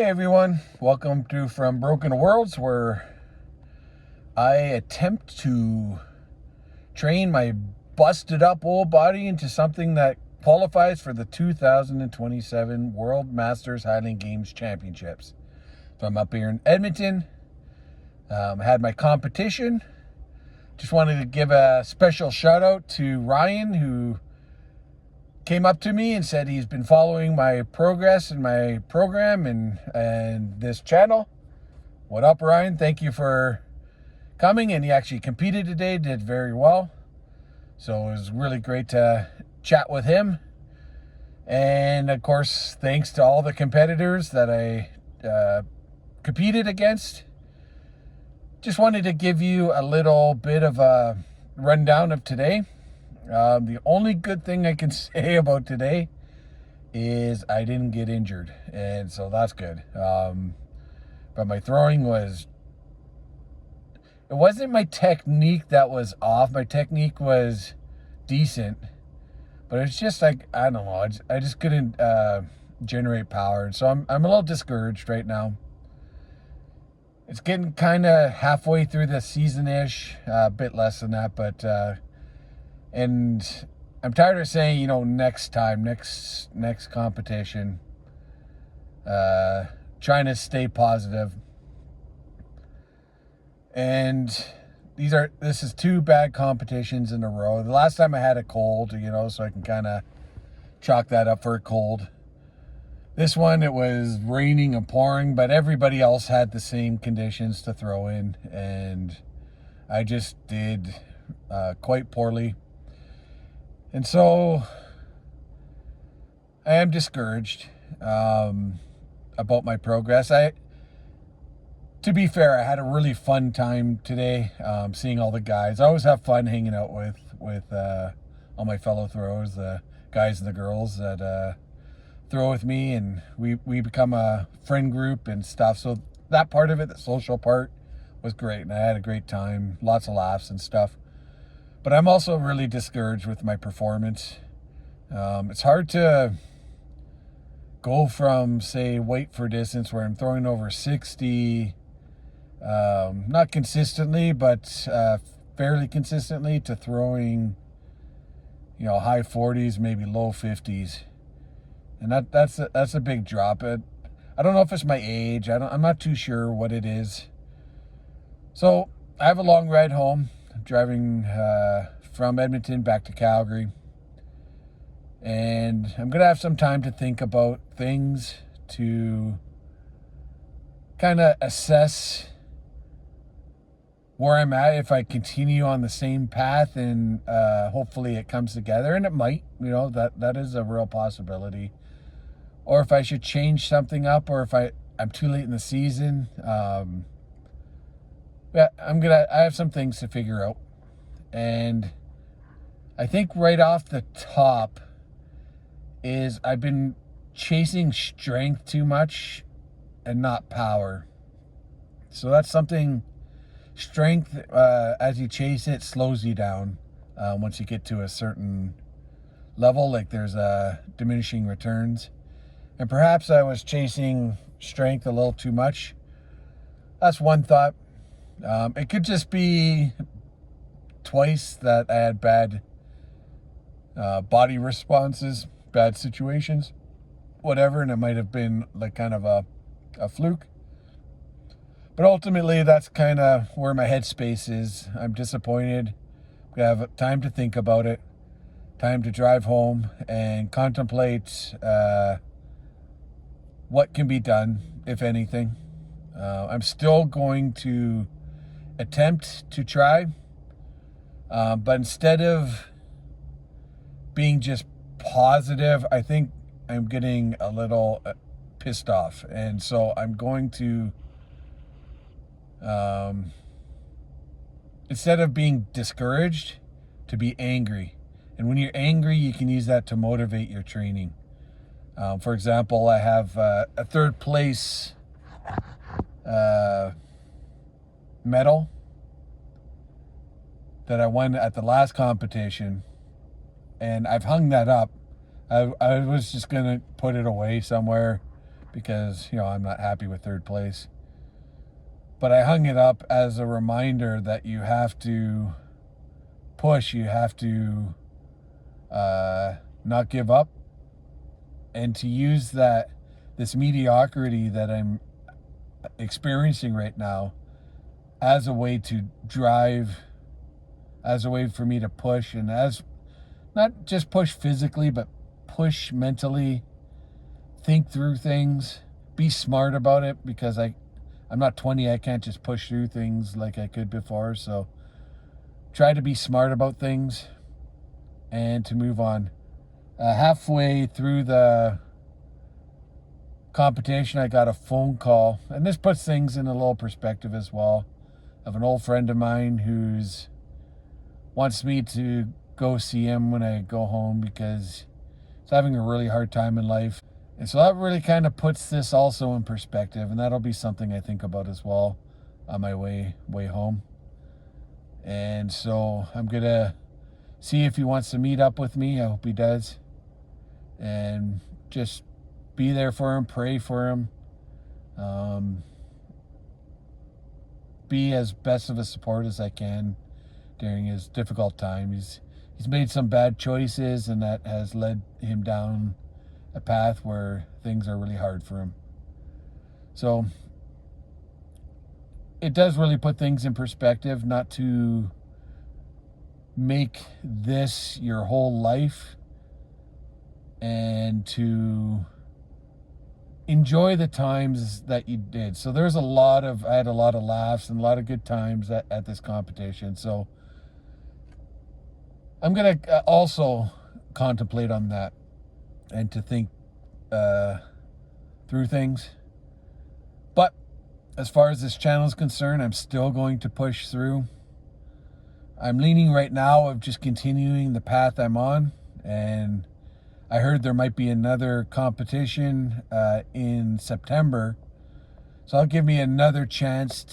Hey everyone, welcome to From Broken Worlds, where I attempt to train my busted up old body into something that qualifies for the 2027 World Masters Highland Games Championships. So I'm up here in Edmonton. I had my competition. Just wanted to give a special shout out to Ryan, who came up to me and said he's been following my progress and my program and this channel. What up, Ryan? Thank you for coming. And he actually competed today, did very well. So it was really great to chat with him. And of course, thanks to all the competitors that I competed against. Just wanted to give you a little bit of a rundown of today. The only good thing I can say about today is I didn't get injured, and so that's good. But my throwing it wasn't my technique that was off. My technique was decent, but it's just like, I don't know, I just couldn't generate power. So I'm a little discouraged right now. It's getting kind of halfway through the season-ish, a bit less than that, but and I'm tired of saying, next time, next competition, trying to stay positive. And this is 2 bad competitions in a row. The last time I had a cold, so I can kind of chalk that up for a cold. This one, it was raining and pouring, but everybody else had the same conditions to throw in, and I just did quite poorly. And so I am discouraged about my progress. To be fair, I had a really fun time today, seeing all the guys. I always have fun hanging out with all my fellow throwers, the guys and the girls that throw with me, and we become a friend group and stuff. So that part of it, the social part, was great, and I had a great time, lots of laughs and stuff. But I'm also really discouraged with my performance. It's hard to go from, say, weight for distance, where I'm throwing over 60, not consistently, but fairly consistently, to throwing, high 40s, maybe low 50s. And that's a big drop. I don't know if it's my age. I'm not too sure what it is. So I have a long ride home. I'm driving from Edmonton back to Calgary, and I'm gonna have some time to think about things, to kind of assess where I'm at, if I continue on the same path, and hopefully it comes together, and it might, that is a real possibility. Or if I should change something up, or if I'm too late in the season. Yeah, I have some things to figure out. And I think right off the top is I've been chasing strength too much and not power. So that's something. Strength, as you chase it, slows you down once you get to a certain level. Like, there's diminishing returns. And perhaps I was chasing strength a little too much. That's one thought. It could just be twice that I had bad body responses, bad situations, whatever, and it might have been like kind of a fluke. But ultimately, that's kind of where my headspace is. I'm disappointed. I have time to think about it, time to drive home and contemplate what can be done, if anything. I'm still going to attempt to try, but instead of being just positive, I think I'm getting a little pissed off, and so I'm going to instead of being discouraged, to be angry. And when you're angry, you can use that to motivate your training. For example, I have a 3rd place medal that I won at the last competition, and I've hung that up. I was just gonna put it away somewhere, because, you know, I'm not happy with third place. But I hung it up as a reminder that you have to push, you have to not give up, and to use this mediocrity that I'm experiencing right now as a way to drive, as a way for me to push, and as not just push physically, but push mentally, think through things, be smart about it, because I'm not 20, I can't just push through things like I could before. So try to be smart about things and to move on. Halfway through the competition, I got a phone call, and this puts things in a little perspective as well, of an old friend of mine who's wants me to go see him when I go home because he's having a really hard time in life. And so that really kind of puts this also in perspective, and that'll be something I think about as well on my way home. And so I'm gonna see if he wants to meet up with me. I hope he does, and just be there for him, pray for him, be as best of a support as I can during his difficult time. He's made some bad choices, and that has led him down a path where things are really hard for him. So it does really put things in perspective, not to make this your whole life, and to enjoy the times that you did. So I had a lot of laughs and a lot of good times at this competition. So I'm going to also contemplate on that and to think through things. But as far as this channel is concerned, I'm still going to push through. I'm leaning right now of just continuing the path I'm on, and I heard there might be another competition in September, so that'll give me another chance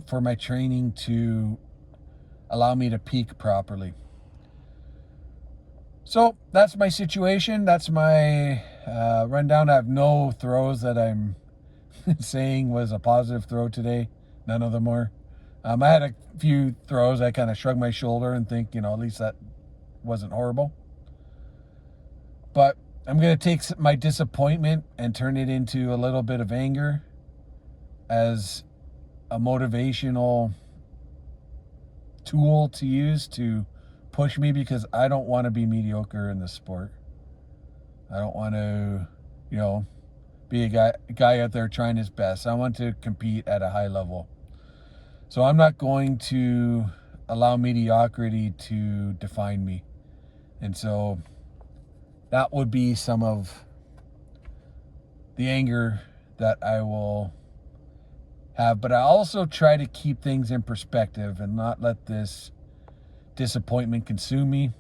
for my training to allow me to peak properly. So that's my situation. That's my rundown. I have no throws that I'm saying was a positive throw today. None of them were. I had a few throws. I kind of shrug my shoulder and think, at least that wasn't horrible. But I'm going to take my disappointment and turn it into a little bit of anger as a motivational tool to use to push me, because I don't want to be mediocre in this sport. I don't want to, be a guy out there trying his best. I want to compete at a high level. So I'm not going to allow mediocrity to define me. And so that would be some of the anger that I will have. But I also try to keep things in perspective and not let this disappointment consume me.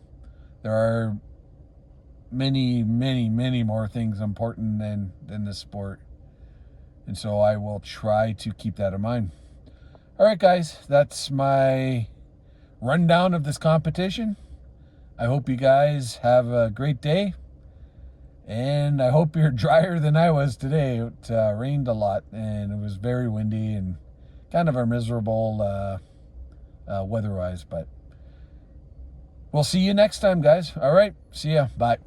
There are many, many, many more things important than this sport. And so I will try to keep that in mind. All right, guys, that's my rundown of this competition. I hope you guys have a great day. And I hope you're drier than I was today. It rained a lot, and it was very windy and kind of a miserable weather-wise. But we'll see you next time, guys. All right, see ya. Bye.